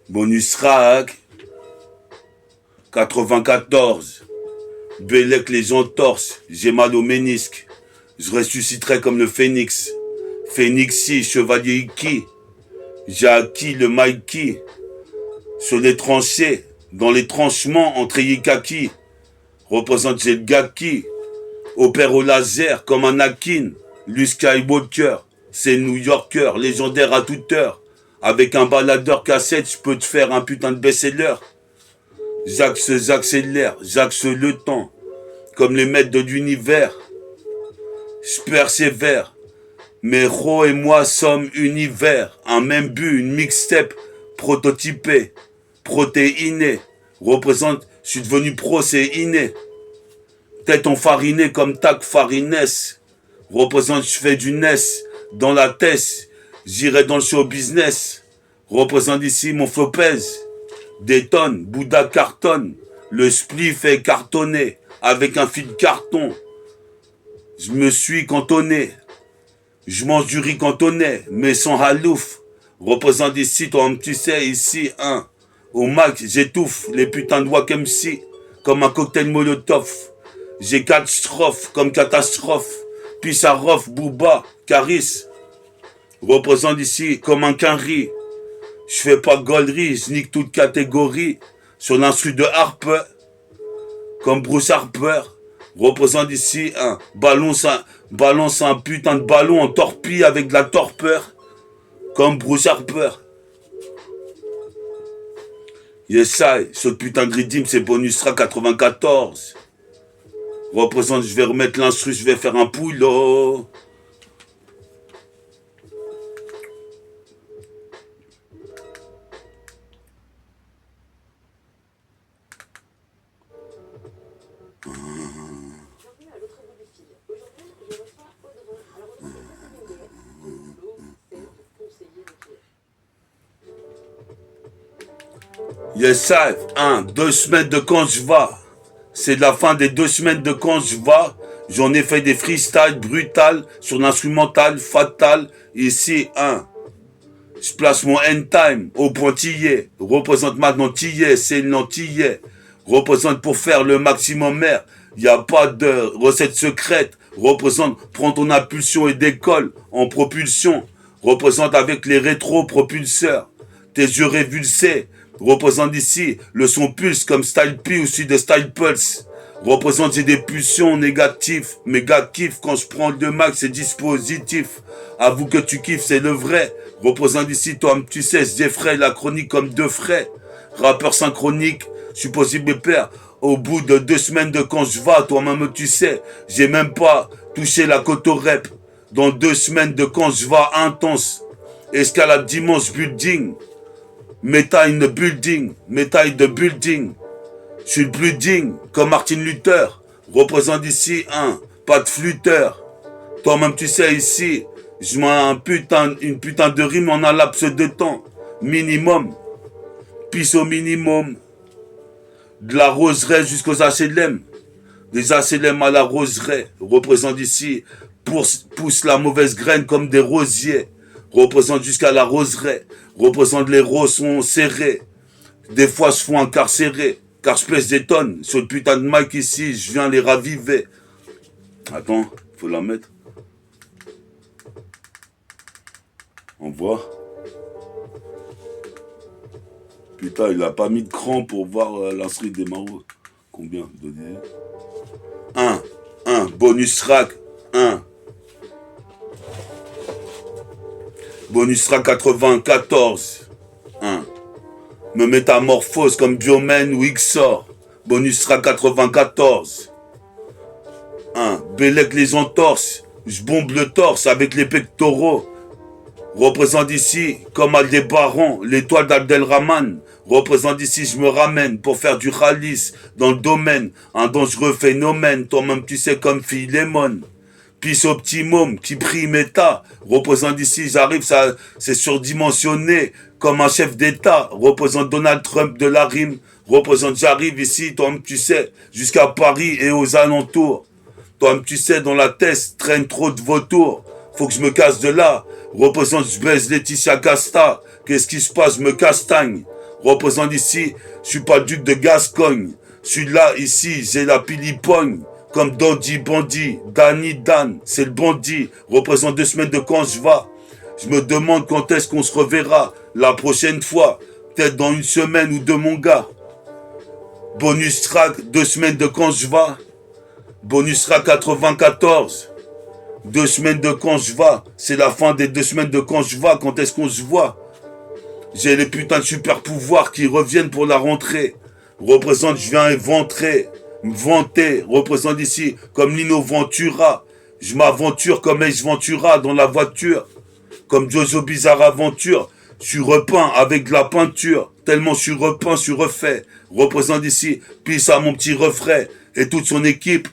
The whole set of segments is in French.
Bonus rack, 94. Bellec les entorses, j'ai mal au ménisque. Je ressusciterai comme le phénix. Phénixi, chevalier Iki. J'ai acquis le Maïki. Sur les tranchées, dans les tranchements entre Yikaki. Représente j'ai le Gaki. Opère au laser comme un Akin. Lui Skywalker, c'est New Yorker, légendaire à toute heure. Avec un baladeur cassette, je peux te faire un putain de best-seller. J'accélère, j'axe le temps. Comme les maîtres de l'univers. Je persévère. Mais Ro et moi sommes univers. Un même but, une mixtape prototypée. Protéinée. Représente, je suis devenu pro, c'est inné. Tête enfarinée comme tac farines. Représente, je fais du NES. Dans la tête, j'irai dans le show business. Représente ici mon flow pèse. Des tonnes, Bouddha cartonne. Le spliff est cartonné. Avec un fil de carton. Je me suis cantonné. Je mange du riz cantonais, mais sans halouf. Représente ici, toi, tu sais, ici, hein. Au Mac, j'étouffe les putains de Wack MC. Comme un cocktail Molotov. J'ai 4 strophes comme catastrophe. Puis ça rof, Booba, Caris. Représente ici comme un quinri. Je fais pas gaulerie, je nique toute catégorie. Sur l'instru de Harper. Comme Bruce Harper. Représente ici un balance un putain de ballon en torpille avec de la torpeur. Comme Bruce Harper. Yes, I, ce putain de redeem, c'est bonusera 94. Représente, je vais remettre l'instru, je vais faire un poulot. Yes, I, 2 semaines de quand je vais. C'est la fin des 2 semaines de quand je vais. J'en ai fait des freestyles brutal sur l'instrumental fatal. Ici, je place mon end time au pointillé. Représente maintenant tillet, c'est l'antillais. Représente pour faire le maximum air. Y a pas de recette secrète. Représente, prends ton impulsion et décolle en propulsion. Représente avec les rétro-propulseurs. Tes yeux révulsés. Représente ici le son pulse comme Style P ou celui de Style Pulse. Représente j'ai des pulsions négatives. Méga kiff quand je prends le max, c'est dispositif. Avoue que tu kiffes, c'est le vrai. Représente ici, toi, tu sais, j'effraie la chronique comme 2 frais. Rappeur synchronique, je suis possible père. Au bout de 2 semaines de quand je vais, toi-même tu sais, j'ai même pas touché la côte au rep. Dans 2 semaines de quand je vais intense. Escalade dimanche building. Méta in the building. Méta in the building. Je suis le plus digne, comme Martin Luther. Représente ici pas de flûteur. Toi-même tu sais ici, je mets une putain de rime en un laps de temps. Minimum. Pisse au minimum. De la roseraie jusqu'aux HLM. Des HLM à la roseraie. Représente ici, pousse la mauvaise graine comme des rosiers. Représente jusqu'à la roseraie. Représente les roses sont serrés. Des fois se font incarcérer. Car je pèse des tonnes. Sur le putain de mic ici, je viens les raviver. Attends, faut la mettre. On voit. Putain, il a pas mis de cran pour voir l'instru des marauds. Combien donner 1, bonus rack, 1. Bonus rack 94, 1. Me métamorphose comme Biomène ou Xor. Bonus rack 94. Bellec les entorses. Je bombe le torse avec les pectoraux. Représente ici, comme Aldébaran, l'étoile d'Abdelrahman. Représente ici, je me ramène pour faire du ralice dans le domaine. Un dangereux phénomène, toi-même tu sais comme Philémon. Pisse optimum qui prie méta. Représente ici, j'arrive, ça c'est surdimensionné comme un chef d'État. Représente Donald Trump de la rime. Représente, j'arrive ici, toi-même tu sais, jusqu'à Paris et aux alentours. Toi-même tu sais, dans la tête, traîne trop de vautours. Faut que je me casse de là. Représente, je baise Laetitia Casta. Qu'est-ce qui se passe, je me castagne. représente ici, je suis pas duc de Gascogne. Celui-là, ici, j'ai la pilipogne. Comme Dandy Bandit, Danny Dan, c'est le bandit, représente 2 semaines de quand je vais. Je me demande quand est-ce qu'on se reverra la prochaine fois, peut-être dans 1 semaine ou 2 mon gars. Bonus track, 2 semaines de quand je vais. Bonus track 94. 2 semaines de quand je vais. C'est la fin des 2 semaines de quand je vais, quand est-ce qu'on se voit. J'ai les putains de super pouvoirs qui reviennent pour la rentrée. Représente, je viens éventrer. Me vanter, représente ici comme Lino Ventura. Je m'aventure comme Ace Ventura dans la voiture. Comme Jojo Bizarre Aventure. Je suis repeint avec de la peinture. Tellement je suis repeint, je suis refait. Représente ici, pisse à mon petit refrain. Et toute son équipe.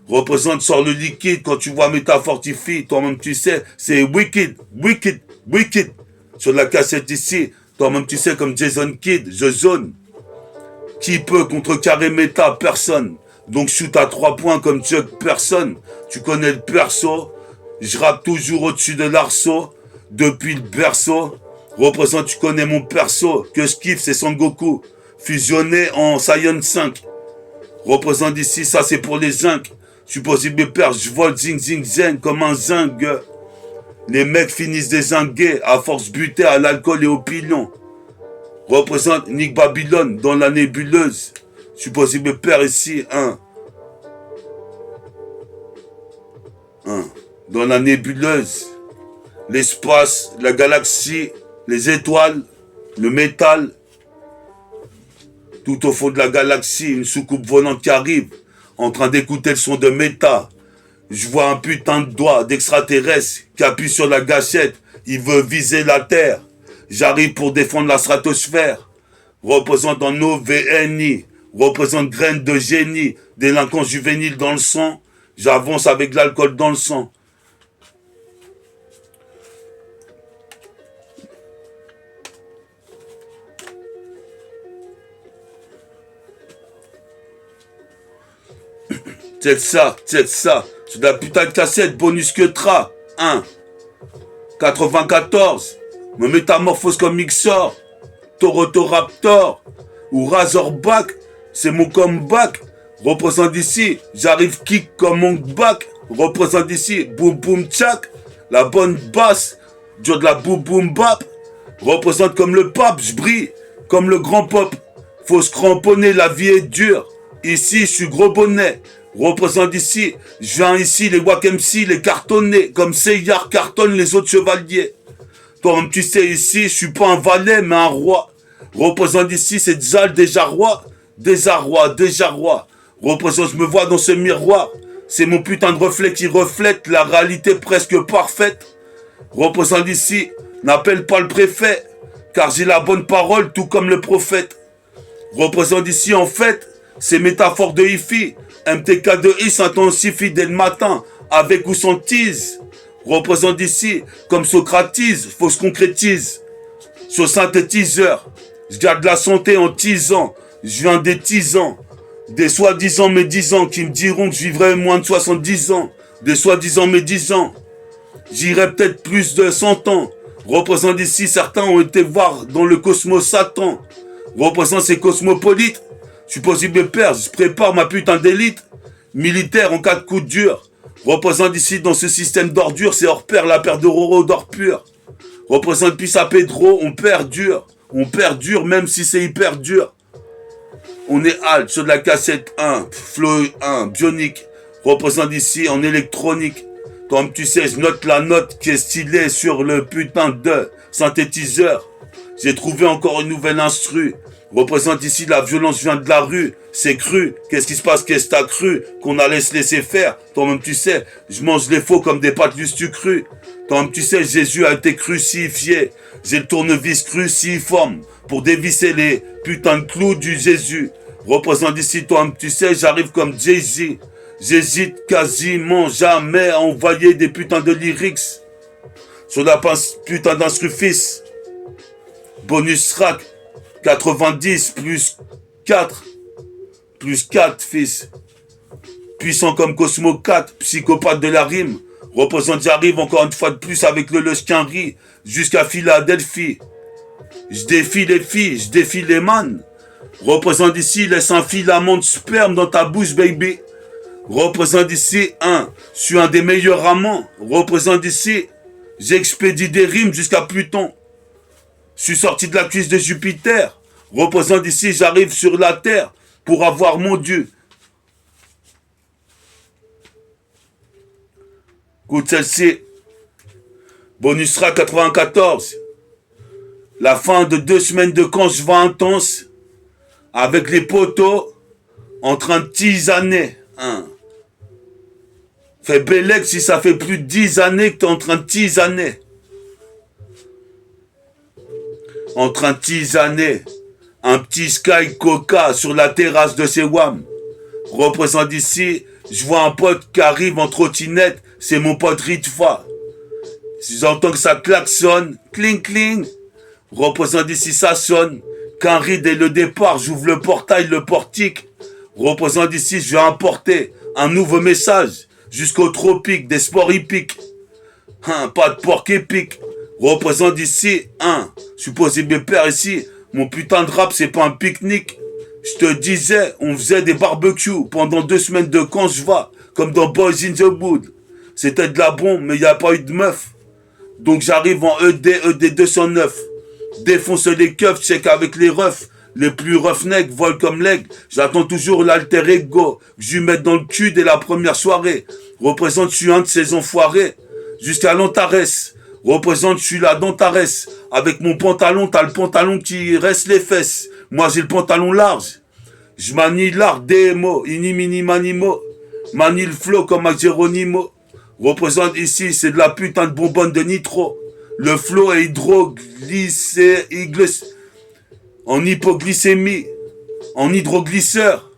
Représente, sort le liquide. Quand tu vois Métafortifie, toi-même tu sais, c'est wicked, wicked, wicked. Sur la cassette ici, toi-même tu sais comme Jason Kidd, je zone. Qui peut contrecarrer méta? Personne. Donc shoot à 3 points comme Chuck, personne. Tu connais le perso. Je rappe toujours au-dessus de l'arceau. Depuis le berceau. Représente, tu connais mon perso. Que je kiffe, c'est Son Goku. Fusionné en Saiyan 5. Représente ici, ça c'est pour les zincs. Je suis possible père, je vole zing zing zing comme un zingue. Les mecs finissent dézingués à force butée à l'alcool et au pilon. Représente Nick Babylone dans la nébuleuse. Je suis possible père ici, dans la nébuleuse. L'espace, la galaxie, les étoiles, le métal. Tout au fond de la galaxie, une soucoupe volante qui arrive, en train d'écouter le son de méta. Je vois un putain de doigt d'extraterrestre qui appuie sur la gâchette. Il veut viser la Terre. J'arrive pour défendre la stratosphère. Représente en OVNI. Représente graine de génie. Délinquant juvénile dans le sang. J'avance avec l'alcool dans le sang. Check ça, check ça. C'est de la putain de cassette, bonus que tra. 94. Me métamorphose comme Mixor. Torotoraptor. Ou Razorback. C'est mon comeback. Représente ici. J'arrive kick comme mon back. Représente ici. Boum boum tchak. La bonne basse. Dur de la boum boum bap. Représente comme le pape. Je brille comme le grand pop. Faut se cramponner, la vie est dure. Ici, je suis gros bonnet. Représente ici, je viens ici, les Wack MC, les cartonnés, comme Seyar cartonne les autres chevaliers. Toi-même tu sais ici, je suis pas un valet, mais un roi. Représente ici, c'est Zal déjà roi. Déjà roi, déjà roi. Représente, je me vois dans ce miroir. C'est mon putain de reflet qui reflète la réalité presque parfaite. Représente ici, n'appelle pas le préfet, car j'ai la bonne parole, tout comme le prophète. Représente ici, en fait, ces métaphores de hi-fi. MTK2I s'intensifie dès le matin, avec ou sans tease. Représente ici, comme Socratise, faut se concrétise. Sur synthétiseur, je garde la santé en tisant. Je viens des tisans. Des soi-disant médisants qui me diront que je vivrai moins de 70 ans. Des soi-disant médisants. J'irai peut-être plus de 100 ans. Représente ici, certains ont été voir dans le cosmos Satan. Représente ces cosmopolites. Je suis possible père, je prépare ma putain d'élite. Militaire en cas de coup dur. Représente ici dans ce système d'ordure, c'est hors pair, la paire de Roro d'or pur. Représente puis à Pedro, on perdure. On perdure même si c'est hyper dur. On est alt sur de la cassette 1, flow 1, bionique. Représente ici en électronique. Comme tu sais, je note la note qui est stylée sur le putain de synthétiseur. J'ai trouvé encore une nouvelle instru. Représente ici la violence vient de la rue. C'est cru. Qu'est-ce qui se passe? Qu'est-ce que t'as cru? Qu'on allait se laisser faire. Toi-même tu sais, je mange les faux comme des pâtes tu cru. Toi-même tu sais, Jésus a été crucifié. J'ai le tournevis cruciforme pour dévisser les putains de clous du Jésus. Représente ici, toi-même tu sais, j'arrive comme Jay-Z. J'hésite quasiment jamais à envoyer des putains de lyrics sur la putain d'instru fils. Bonus track 90 plus 4 plus 4 fils. Puissant comme Cosmo 4, psychopathe de la rime. Représente, j'arrive encore une fois de plus avec le Leuchquinri jusqu'à Philadelphie. Je défie les filles, je défie les man. Représente ici, laisse un filament de sperme dans ta bouche, baby. Représente ici, je suis un des meilleurs amants. Représente ici, j'expédie des rimes jusqu'à Pluton. Je suis sorti de la cuisse de Jupiter. Représente ici, j'arrive sur la terre pour avoir mon Dieu. Écoute celle-ci. Bonusera 94. La fin de 2 semaines de camp, je vais intense. Avec les poteaux en train de tisaner. Fais bellec si ça fait plus de 10 années que tu es en train de tisaner. En train de tisaner. Un petit Sky Coca sur la terrasse de Sewam. Représente ici, je vois un pote qui arrive en trottinette. C'est mon pote Ritva. Si j'entends que ça klaxonne, cling cling. Représente ici, ça sonne. Qu'un ride et le départ, j'ouvre le portail, le portique. Représente ici, je vais importer un nouveau message jusqu'au tropique des sports hippiques. Pas de porc épique. Représente ici, je suis posé mes pères ici. Mon putain de rap, c'est pas un pique-nique. Je te disais, on faisait des barbecues pendant 2 semaines de camp, je vais, comme dans Boys in the Wood. C'était de la bombe, mais il n'y a pas eu de meuf. Donc j'arrive en ED 209. Défonce les keufs, check avec les refs. Les plus roughnecks volent comme l'aigle. J'attends toujours l'alter ego. Que je lui mette dans le cul dès la première soirée. Représente, je suis un de ces enfoirés. Jusqu'à l'Antares. Représente, je suis là d'Antares. Avec mon pantalon, t'as le pantalon qui reste les fesses. Moi j'ai le pantalon large. Je manie l'art des mots. Ini mini manimo. Manie le flow comme à Geronimo. Représente ici, c'est de la putain de bonbonne de nitro. Le flow est en hypoglycémie, en hydroglisseur.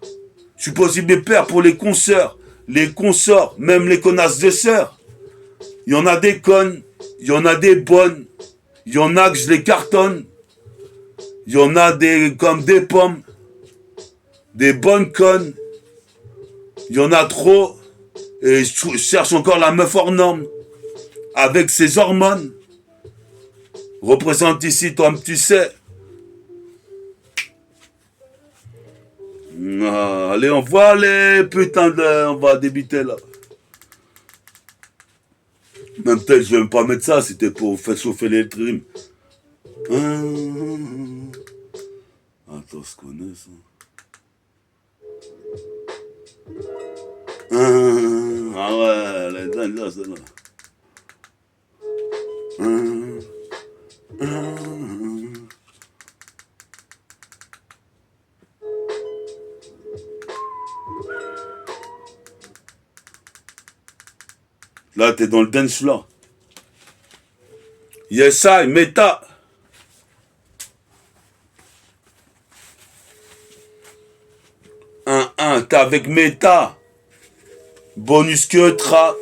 Je suis posé mes pères pour les consoeurs, les consorts, même les connasses de sœurs. Il y en a des connes, il y en a des bonnes, il y en a que je les cartonne. Il y en a des comme des pommes, des bonnes connes. Il y en a trop. Et je cherche encore la meuf hors norme. Avec ses hormones. Représente ici, toi, tu sais. Allez, on va les putains de... On va débiter là. Même peut-être je vais même pas mettre ça, c'était pour faire chauffer les rimes. Attends, je connais ça. Ah ouais, elle est dingue là, celle-là. Là, t'es dans le dance là. Yes, I, méta. T'es avec méta. Bonus que tra.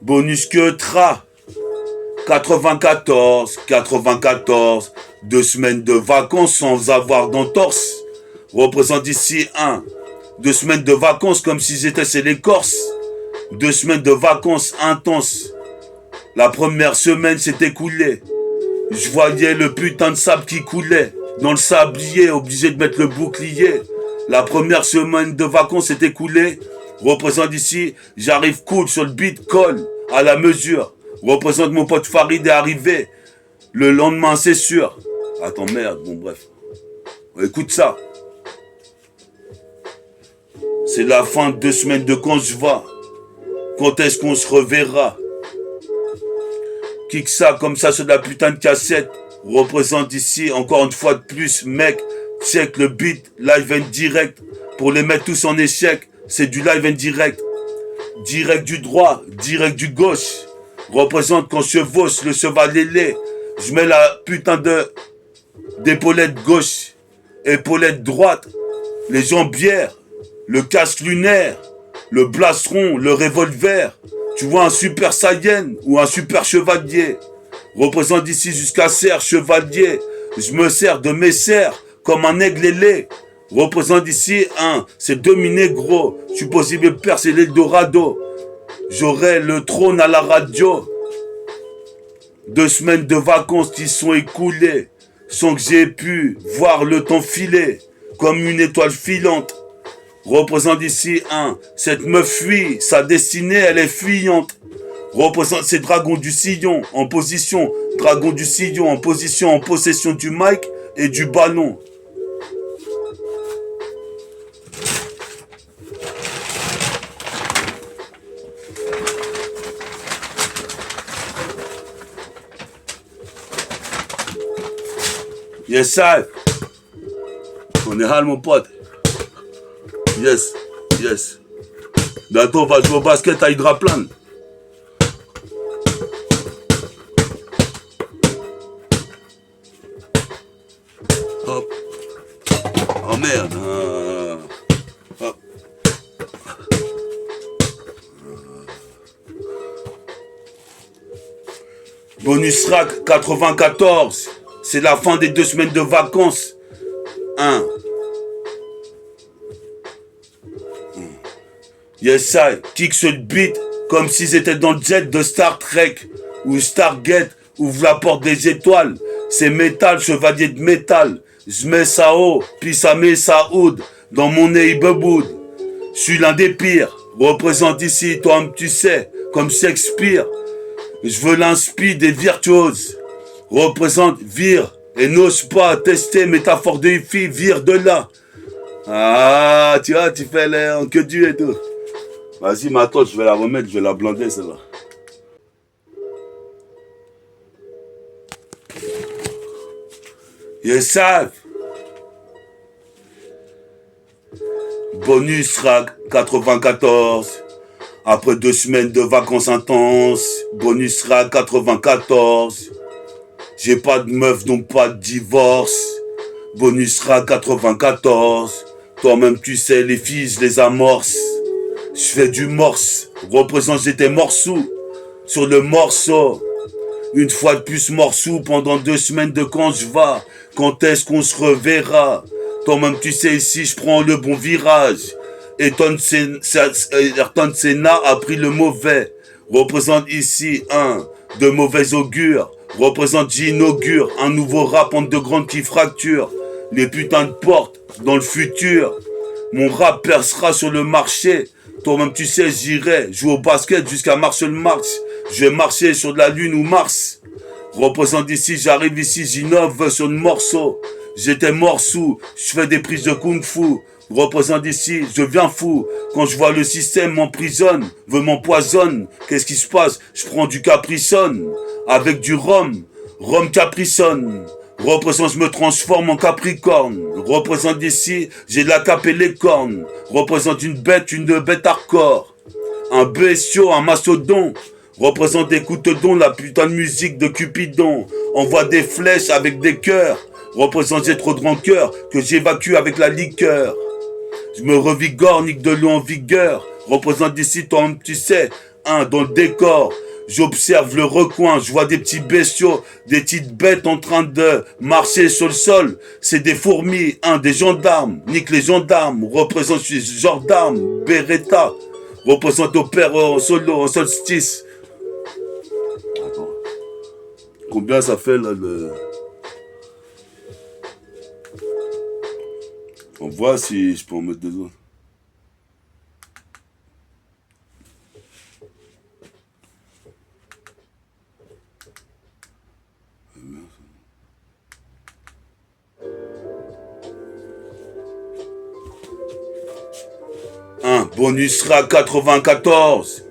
Bonus que tra. 94. 2 semaines de vacances sans avoir d'entorse. Représente ici 2 semaines de vacances comme si j'étais chez les Corses. 2 semaines de vacances intenses. La première semaine s'est écoulée. Je voyais le putain de sable qui coulait. Dans le sablier, obligé de mettre le bouclier. La première semaine de vacances s'est écoulée. Représente ici, j'arrive cool sur le beat, colle à la mesure. Représente mon pote Farid est arrivé. Le lendemain, c'est sûr. Attends, merde, bon bref. Écoute ça. C'est la fin de 2 semaines de quand je vais. Quand est-ce qu'on se reverra? Kick ça comme ça sur la putain de cassette. Représente ici, encore une fois de plus, mec. Check le beat, live and direct. Pour les mettre tous en échec, c'est du live and direct. Direct du droit, direct du gauche. Représente quand je chevauche le cheval ailé. Je mets la putain d'épaulette gauche, épaulette droite, les jambières, le casque lunaire, le blastron, le revolver. Tu vois un super saiyan ou un super chevalier. Représente ici jusqu'à serre chevalier. Je me sers de mes serres comme un aigle ailé. Représente ici c'est demi-négro. Je suis possible père, c'est l'Eldorado. J'aurai le trône à la radio. 2 semaines de vacances qui sont écoulées, sans que j'ai pu voir le temps filer, comme une étoile filante. Représente ici cette meuf fuit, sa destinée elle est fuyante. Représente ces dragons du sillon, en position, dragon du sillon, en position, en possession du mic et du ballon. Yes, sir. On est hal, mon pote. Yes, yes. Bientôt, on va jouer au basket à Hydraplane. Hop. Oh merde. Hop. Bonus rack 94. C'est la fin des 2 semaines de vacances. Yes, I kick sur le beat comme s'ils étaient dans le jet de Star Trek ou Stargate. Ouvre la porte des étoiles. C'est métal, chevalier de métal. Je mets ça haut, puis ça met ça oud dans mon neighborhood. Je suis l'un des pires. Représente ici, toi tu sais, comme Shakespeare. Je veux l'inspire des virtuoses. Représente, vire, et n'ose pas tester métaphore de fille, vire de là. Ah, tu vois, tu fais les en que du et tout. Vas-y, ma tante, je vais la remettre, je vais la blander, celle-là. Yes, sir. Bonus rack 94. Après 2 semaines de vacances intenses. Bonus rack 94. J'ai pas de meuf, donc pas de divorce. Bonus rack 94. Toi-même, tu sais, les filles, je les amorce. Je fais du morse. Représente, j'étais morceau. Sur le morceau. Une fois de plus morceau pendant 2 semaines de quand je vais. Quand est-ce qu'on se reverra? Toi-même, tu sais, ici, je prends le bon virage. Ayrton Senna a pris le mauvais. Représente ici de mauvais augure. Représente, j'inaugure un nouveau rap entre de grandes qui fracturent. Les putains de portes dans le futur. Mon rap percera sur le marché. Toi-même, tu sais, j'irai jouer au basket jusqu'à Marshall Marx. Je vais marcher sur de la lune ou Mars. Représente ici, j'arrive ici, j'innove sur le morceau. J'étais morceau, je fais des prises de kung-fu. Représente ici, je viens fou. Quand je vois le système m'emprisonne, veut m'empoisonne. Qu'est-ce qui se passe? Je prends du Capricone avec du rhum, rhum Capricone. Représente, je me transforme en Capricorne. Représente ici, j'ai la cape et les cornes. Représente une bête hardcore. Un bestiau, un mastodon. Représente écoute donc la putain de musique de Cupidon. Envoie des flèches avec des cœurs. Représente, j'ai trop de rancœur que j'évacue avec la liqueur. Je me revigore, nique de l'eau en vigueur. Représente ici, toi, tu sais, dans le décor. J'observe le recoin, je vois des petits bestiaux, des petites bêtes en train de marcher sur le sol. C'est des fourmis, des gendarmes, nique les gendarmes. Représente, je suis gendarme, Beretta. Représente au père en solo, en solstice. Attends. Combien ça fait là le... On voit si je peux en mettre des autres. Bonus rack 94.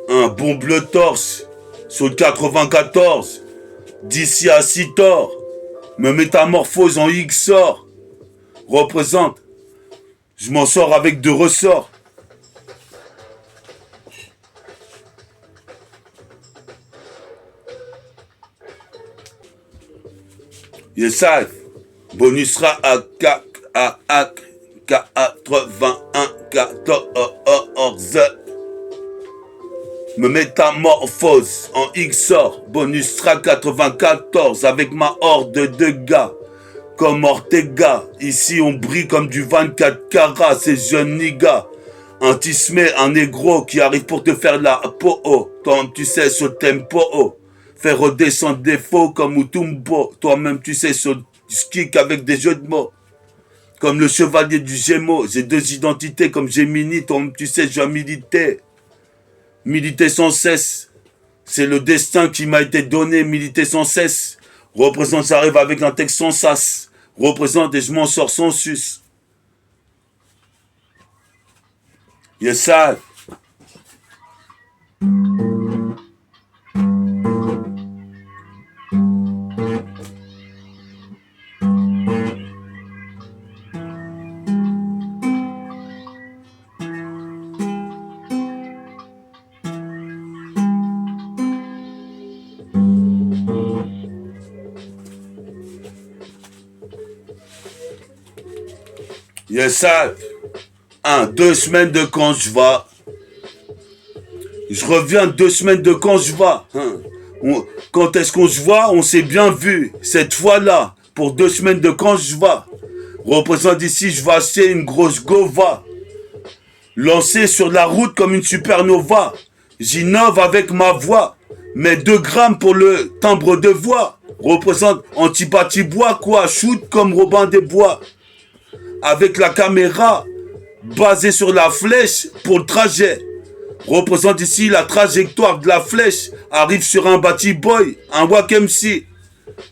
Un bon bleu torse sur le 94. D'ici à Citor. Me métamorphose en XOR. Représente. Je m'en sors avec 2 ressorts. Yes, sir. Bonus rack à 81 14. Me métamorphose en XOR. Bonus track 94 avec ma horde de gars. Comme Ortega. Ici on brille comme du 24 carats. Ces jeunes niggas. Un tismé, un négro qui arrive pour te faire la po. Toi tu sais ce tempo. Faire redescendre des faux comme Mutumbo. Toi-même, tu sais, sur skick avec des jeux de mots. Comme le chevalier du Gémeaux. J'ai deux identités comme Gemini. Toi-même, tu sais, je dois militer. Militer sans cesse. C'est le destin qui m'a été donné. Militer sans cesse. Représente, j'arrive avec un texte sans sas. Représente et je m'en sors sans sus. Yes, ça. Yes, ça. 2 semaines de quand je vais. Je reviens 2 semaines de quand je vais. Quand est-ce qu'on se voit? On s'est bien vu. Cette fois-là, pour 2 semaines de quand je vais. Représente ici, je vais acheter une grosse gova. Lancée sur la route comme une supernova. J'innove avec ma voix. Mais 2 grammes pour le timbre de voix. Représente Antipati-Bois, quoi. Shoot comme Robin des Bois. Avec la caméra basée sur la flèche pour le trajet. Représente ici la trajectoire de la flèche. Arrive sur un bâti boy, un Wack MC.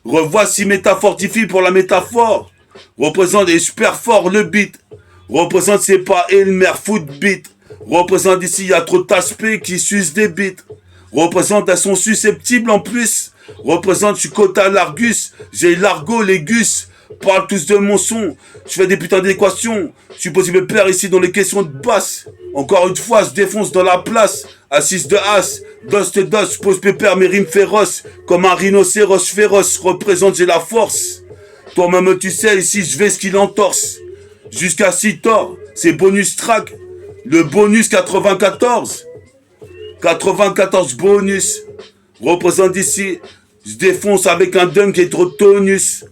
Revoici métaphortifie pour la métaphore. Représente et super fort le beat. Représente c'est pas Elmer Foot beat. Représente ici il y a trop d'aspects qui sucent des beats. Représente elles sont susceptibles en plus. Représente je suis Cota Largus. J'ai l'argot les gus. Parle tous de mon son. Je fais des putains d'équations. Je suis possible père ici dans les questions de basse. Encore une fois, je défonce dans la place. Assise de as, dos de dos, pose pépère, mes rimes féroces. Comme un rhinocéros féroce, représente j'ai la force. Toi-même tu sais, ici je vais ce qu'il entorse. Jusqu'à 6 torts, c'est bonus track. Le bonus 94. 94 bonus. Représente ici, je défonce avec un dunk et trop de tonus.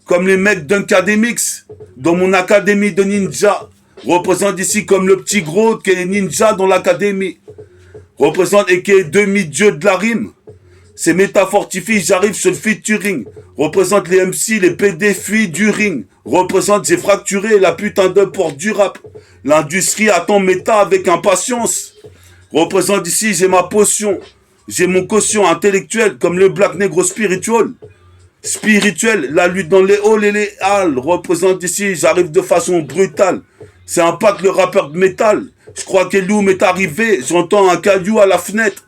Comme les mecs d'Uncademix, dans mon académie de ninja. Représente ici comme le petit gros qui est ninja dans l'académie. Représente et qui est demi-dieu de la rime. C'est métaphortifie, j'arrive sur le featuring. Représente les MC, les PD fuient du ring. Représente, j'ai fracturé la putain de porte du rap. L'industrie attend méta avec impatience. Représente ici, j'ai ma potion. J'ai mon quotient intellectuel comme le black negro spiritual. Spirituel, la lutte dans les halls et les halles. Représente ici, j'arrive de façon brutale. C'est un pack le rappeur de métal. Je crois qu'Eloum est arrivé, j'entends un caillou à la fenêtre.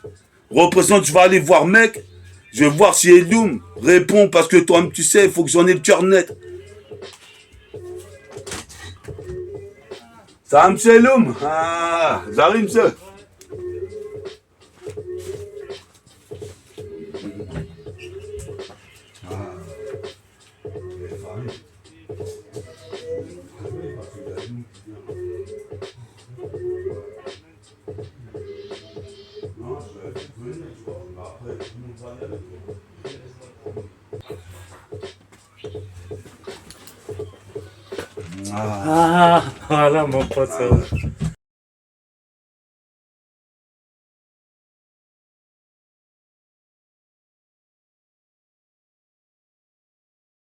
Représente, je vais aller voir mec. Je vais voir si Eloum répond parce que toi-même tu sais, il faut que j'en ai le cœur net. Ça va monsieur Eloum? Ah, j'arrive monsieur. Ah, voilà mon pote.